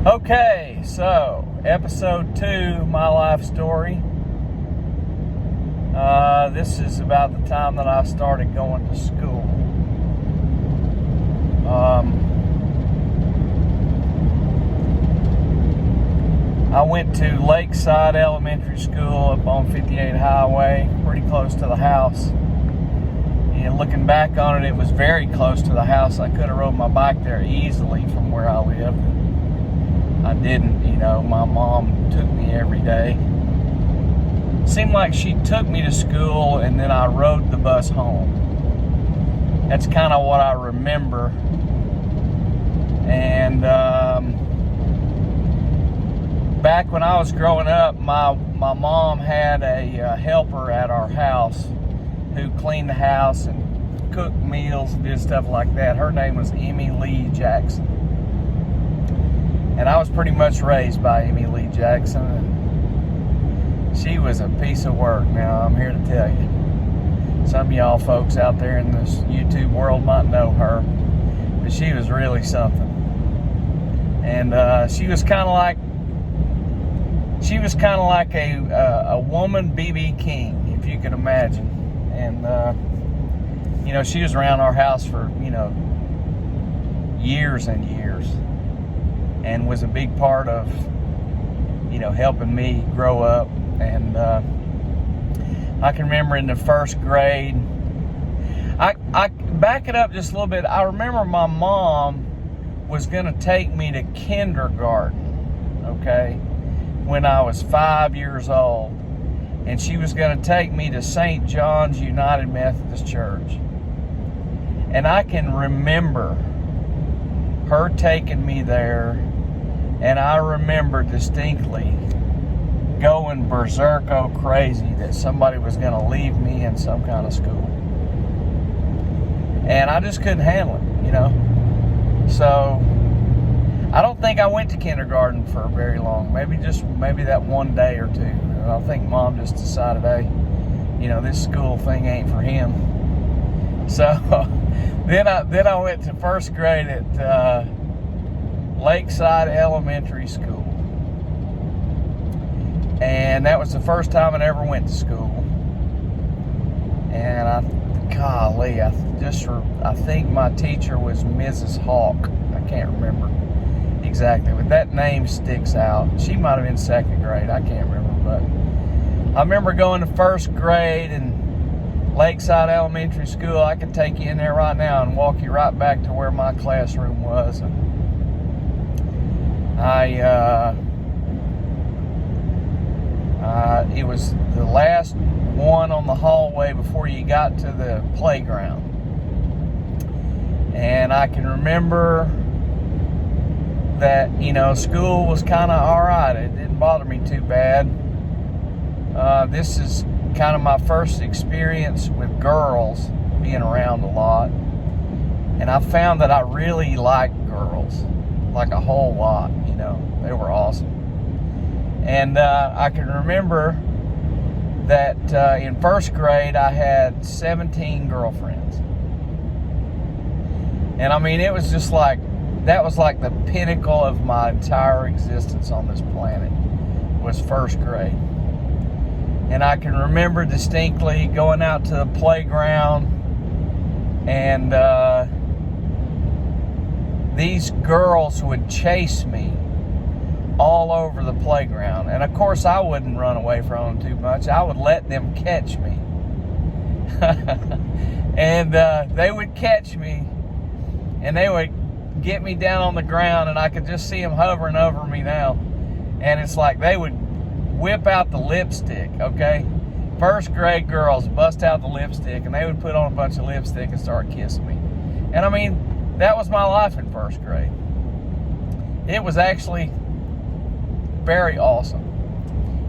Okay, so episode 2, my life story. This is about the time that I started going to school. I went to Lakeside Elementary School up on 58 Highway, pretty close to the house. And looking back on it, it was very close to the house. I could have rode my bike there easily from where I lived. I didn't, my mom took me every day. Seemed like she took me to school and then I rode the bus home. That's kind of what I remember. And back when I was growing up, my mom had a helper at our house who cleaned the house and cooked meals and did stuff like that. Her name was Emmy Lee Jackson. And I was pretty much raised by Emmy Lee Jackson. And she was a piece of work, now I'm here to tell you. Some of y'all folks out there in this YouTube world might know her. But she was really something. And she was kind of like a woman BB King, if you can imagine. And, she was around our house for, years and years. And was a big part of, helping me grow up. And I can remember in the first grade, I back it up just a little bit. I remember my mom was going to take me to kindergarten, okay, when I was 5 years old. And she was going to take me to St. John's United Methodist Church. And I can remember her taking me there. And I remember distinctly going berserko crazy that somebody was going to leave me in some kind of school. And I just couldn't handle it, So I don't think I went to kindergarten for very long. Maybe that one day or two. And I think Mom just decided, hey, this school thing ain't for him. So then I went to first grade at Lakeside Elementary School. And that was the first time I ever went to school. And I think my teacher was Mrs. Hawk. I can't remember exactly, but that name sticks out. She might have been second grade, I can't remember. But I remember going to first grade and Lakeside Elementary School. I could take you in there right now and walk you right back to where my classroom was. And it was the last one on the hallway before you got to the playground. And I can remember that, school was kind of all right. It didn't bother me too bad. This is kind of my first experience with girls, being around a lot. And I found that I really liked girls, like a whole lot, They were awesome. And I can remember that in first grade I had 17 girlfriends. And I mean, it was just like, that was like the pinnacle of my entire existence on this planet, was first grade. And I can remember distinctly going out to the playground and these girls would chase me all over the playground. And of course I wouldn't run away from them too much. I would let them catch me. And they would catch me and they would get me down on the ground, and I could just see them hovering over me now. And it's like they would whip out the lipstick, okay? First grade girls bust out the lipstick and they would put on a bunch of lipstick and start kissing me. And I mean, that was my life in first grade. It was actually very awesome.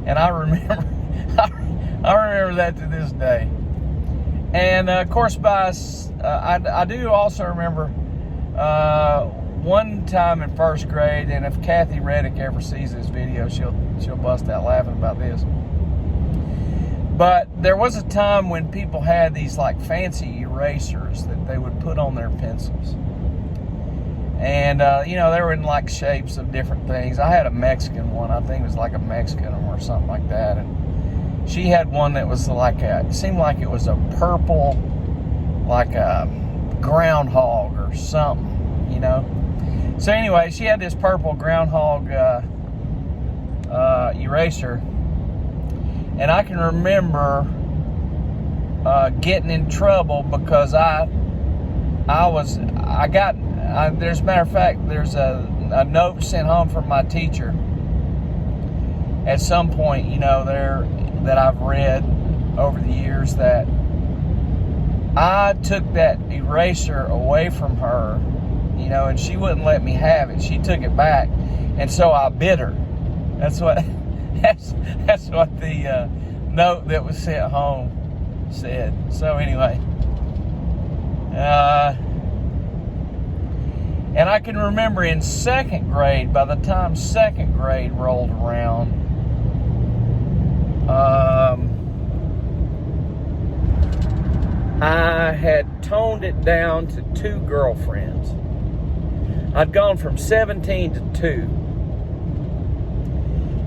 And I remember that to this day. And of course, I do also remember one time in first grade, and if Kathy Reddick ever sees this video, she'll bust out laughing about this. But there was a time when people had these like fancy erasers that they would put on their pencils. And, you know, they were in like shapes of different things. I had a Mexican one. I think it was like a Mexican or something like that. And she had one that was like it seemed like it was a purple, like a groundhog or something, you know. So anyway, she had this purple groundhog eraser. And I can remember getting in trouble because there's a matter of fact, there's a note sent home from my teacher at some point, you know, there that I've read over the years, that I took that eraser away from her, you know, and she wouldn't let me have it. She took it back, and so I bit her. That's what the note that was sent home said. So anyway, and I can remember in second grade, by the time second grade rolled around, I had toned it down to 2 girlfriends. I'd gone from 17 to 2.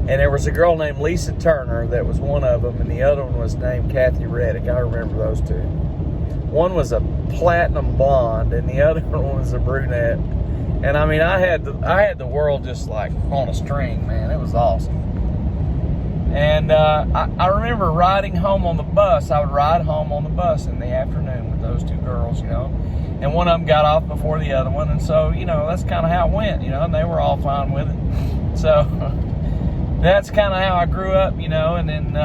And there was a girl named Lisa Turner that was one of them, and the other one was named Kathy Reddick. I remember those 2. One was a platinum blonde, and the other one was a brunette. And I mean, I had the world just like on a string, man. It was awesome. And I remember riding home on the bus. I would ride home on the bus in the afternoon with those 2 girls, you know. And one of them got off before the other one, and so, you know, that's kind of how it went, you know. And they were all fine with it. So that's kind of how I grew up, you know. And then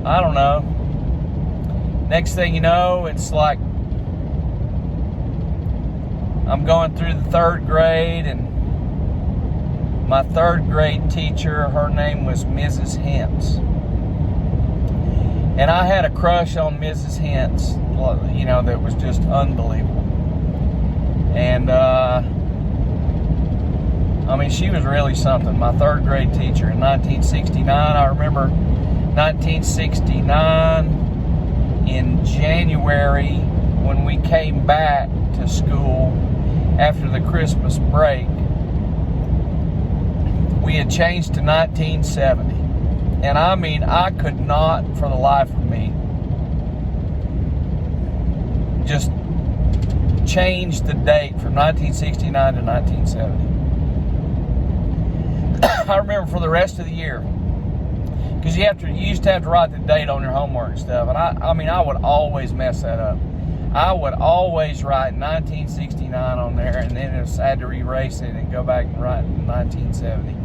I don't know. Next thing you know, it's like I'm going through the 3rd grade, and my 3rd grade teacher, her name was Mrs. Hentz. And I had a crush on Mrs. Hentz, you know, that was just unbelievable. And, I mean, she was really something. My 3rd grade teacher in 1969, I remember 1969 in January when we came back to school after the Christmas break. We had changed to 1970. And I mean, I could not, for the life of me, just change the date from 1969 to 1970. I remember for the rest of the year, because you used to have to write the date on your homework and stuff. And I mean, I would always mess that up. I would always write 1969 on there, and then I had to erase it and go back and write 1970.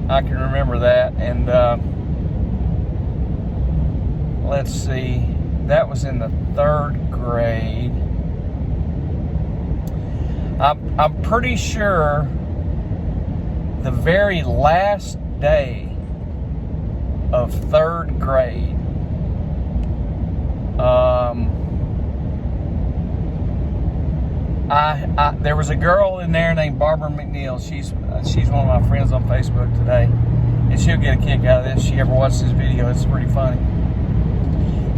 I can remember that. And let's see, that was in the 3rd grade. I'm pretty sure the very last day of 3rd grade, there was a girl in there named Barbara McNeil. She's one of my friends on Facebook today, and she'll get a kick out of this if she ever watches this video. It's pretty funny.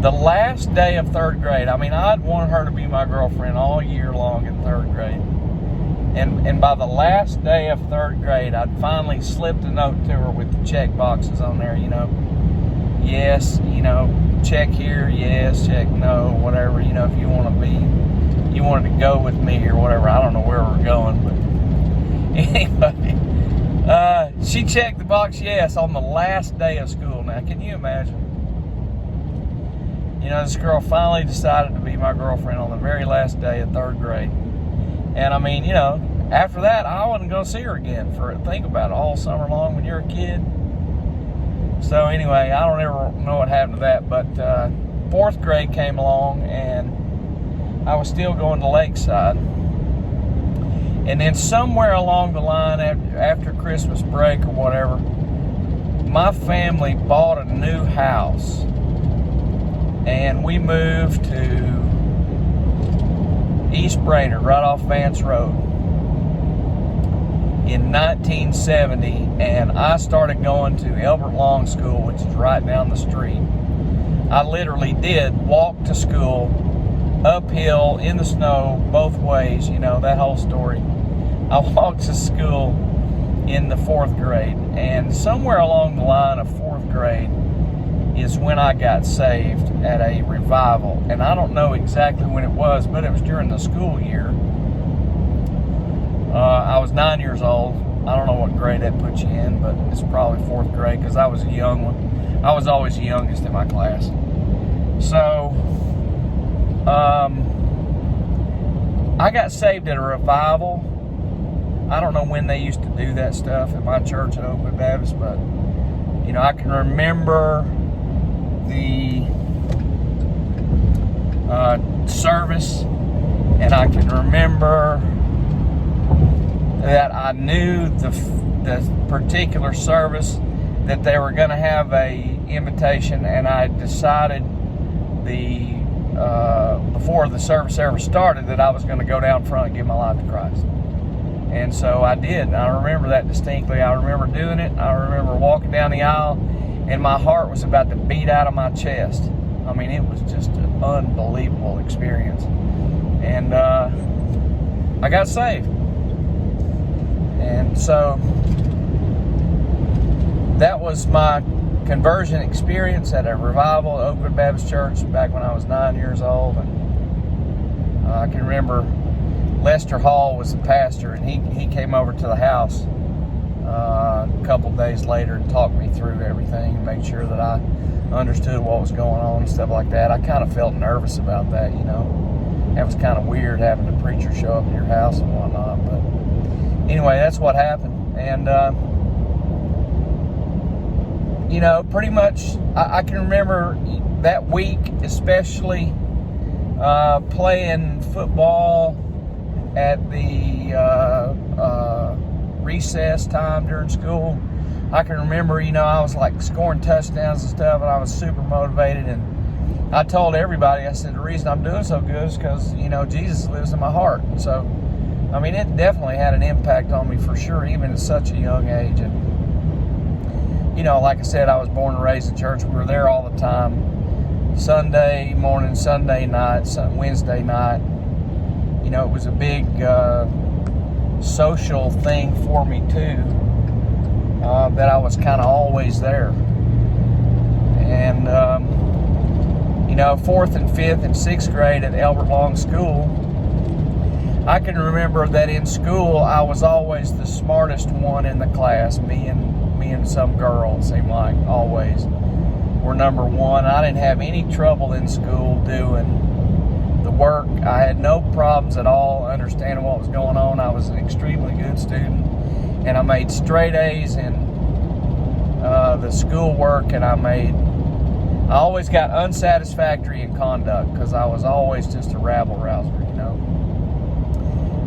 The last day of 3rd grade, I mean, I'd wanted her to be my girlfriend all year long in 3rd grade. And by the last day of 3rd grade, I'd finally slipped a note to her with the check boxes on there, you know. Yes, you know, check here, yes, check no, whatever, you know, if you want to be, you wanted to go with me or whatever. I don't know where we're going, but anyway, she checked the box yes on the last day of school. Now, can you imagine? You know, this girl finally decided to be my girlfriend on the very last day of 3rd grade. And I mean, you know, after that, I wasn't going to see her again think about it, all summer long when you're a kid. So anyway, I don't ever know what happened to that, but 4th grade came along, and I was still going to Lakeside. And then somewhere along the line, after Christmas break or whatever, my family bought a new house. And we moved to East Brainerd, right off Vance Road, in 1970. And I started going to Elbert Long School, which is right down the street. I literally did walk to school uphill in the snow both ways, that whole story. I walked to school in the 4th grade, and somewhere along the line of 4th grade is when I got saved at a revival. And I don't know exactly when it was, but it was during the school year. I was 9 years old. I don't know what grade that puts you in, but it's probably 4th grade because I was a young one. I was always the youngest in my class. So, I got saved at a revival. I don't know when they used to do that stuff at my church at Oakwood Baptist, but, I can remember the service, and I can remember that I knew the particular service that they were going to have a invitation, and I decided before the service ever started that I was going to go down front and give my life to Christ. And so I did. I remember that distinctly. I remember doing it. I remember walking down the aisle, and my heart was about to beat out of my chest. I mean, it was just an unbelievable experience. And I got saved. And so that was my conversion experience at a revival at Oakwood Baptist Church back when I was 9 years old. And I can remember Lester Hall was the pastor, and he came over to the house a couple days later and talked me through everything and made sure that I understood what was going on and stuff like that. I kind of felt nervous about that, That was kind of weird having a preacher show up at your house and whatnot. But anyway, that's what happened. And, pretty much I can remember that week, especially playing football at the recess time during school. I can remember, I was like scoring touchdowns and stuff, and I was super motivated. And I told everybody, I said, the reason I'm doing so good is because, Jesus lives in my heart. And so, I mean, it definitely had an impact on me for sure, even at such a young age. And, like I said, I was born and raised in church. We were there all the time. Sunday morning, Sunday night, Wednesday night. It was a big social thing for me too, that I was kind of always there. And, 4th and 5th and 6th grade at Albert Long School, I can remember that in school I was always the smartest one in the class. Me and some girl, it seemed like, always were number one. I didn't have any trouble in school doing the work. I had no problems at all understanding what was going on. I was an extremely good student, and I made straight A's in the school work, and I always got unsatisfactory in conduct because I was always just a rabble-rouser,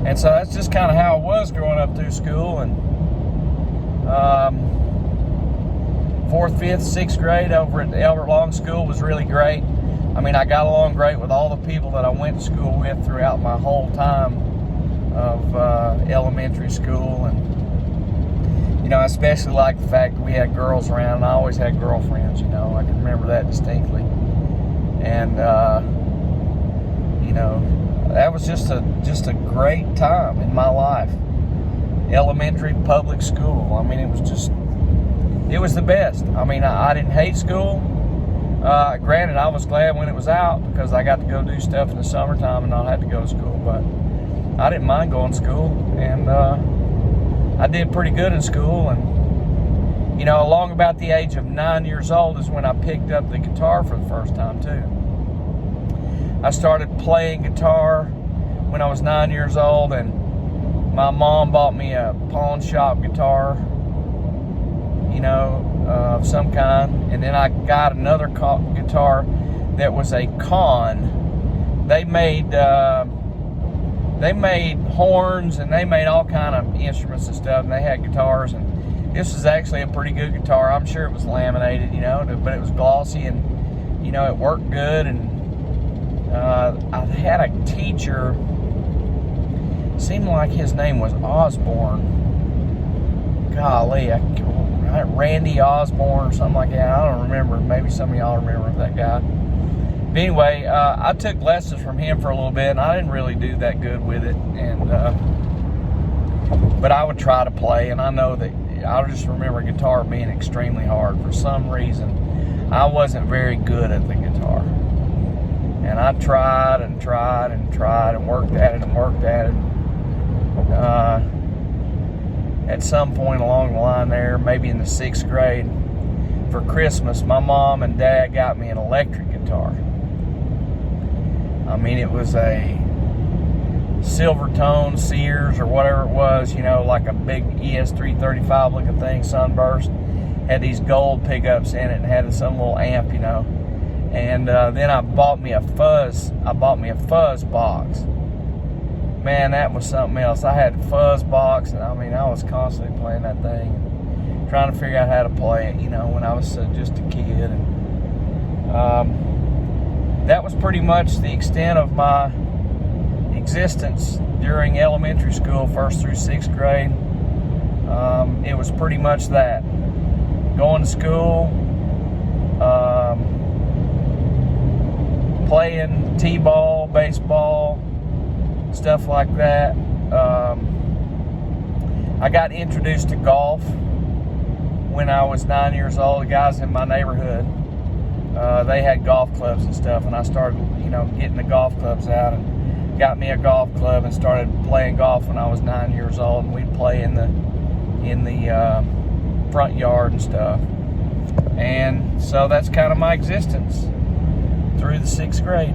And so that's just kind of how it was growing up through school. And 4th, 5th, 6th grade over at the Albert Long School was really great. I mean, I got along great with all the people that I went to school with throughout my whole time of elementary school. And, I especially liked the fact that we had girls around. I always had girlfriends, I can remember that distinctly. And, that was just a great time in my life. Elementary public school. I mean, it was the best. I mean, I didn't hate school. Granted, I was glad when it was out because I got to go do stuff in the summertime and not have to go to school. But I didn't mind going to school, and I did pretty good in school. And along about the age of 9 years old is when I picked up the guitar for the first time too. I started playing guitar when I was 9 years old, and my mom bought me a pawn shop guitar, of some kind. And then I got another guitar that was a Con. They made horns, and they made all kind of instruments and stuff, and they had guitars. And this was actually a pretty good guitar. I'm sure it was laminated, but it was glossy, and it worked good. And I had a teacher, seemed like his name was Osborne. Golly, Randy Osborne or something like that. I don't remember. Maybe some of y'all remember that guy. But anyway, I took lessons from him for a little bit, and I didn't really do that good with it. And but I would try to play, and I know that I just remember guitar being extremely hard. For some reason, I wasn't very good at the guitar. And I tried and tried and tried and worked at it and worked at it. At some point along the line there, maybe in the 6th grade, for Christmas, my mom and dad got me an electric guitar. I mean, it was a Silvertone Sears or whatever it was, you know, like a big ES335 looking thing, Sunburst. Had these gold pickups in it and had some little amp, you know. And then I bought me a fuzz box. Man, that was something else. I had a fuzz box, and I mean, I was constantly playing that thing, trying to figure out how to play it, you know, when I was just a kid. And that was pretty much the extent of my existence during elementary school, 1st through 6th grade. It was pretty much that. Going to school, playing t-ball, baseball, stuff like that. I got introduced to golf when I was 9 years old. The guys in my neighborhood, they had golf clubs and stuff, and I started, you know, getting the golf clubs out and got me a golf club and started playing golf when I was 9 years old, and we'd play in the front yard and stuff. And so that's kind of my existence through the 6th grade.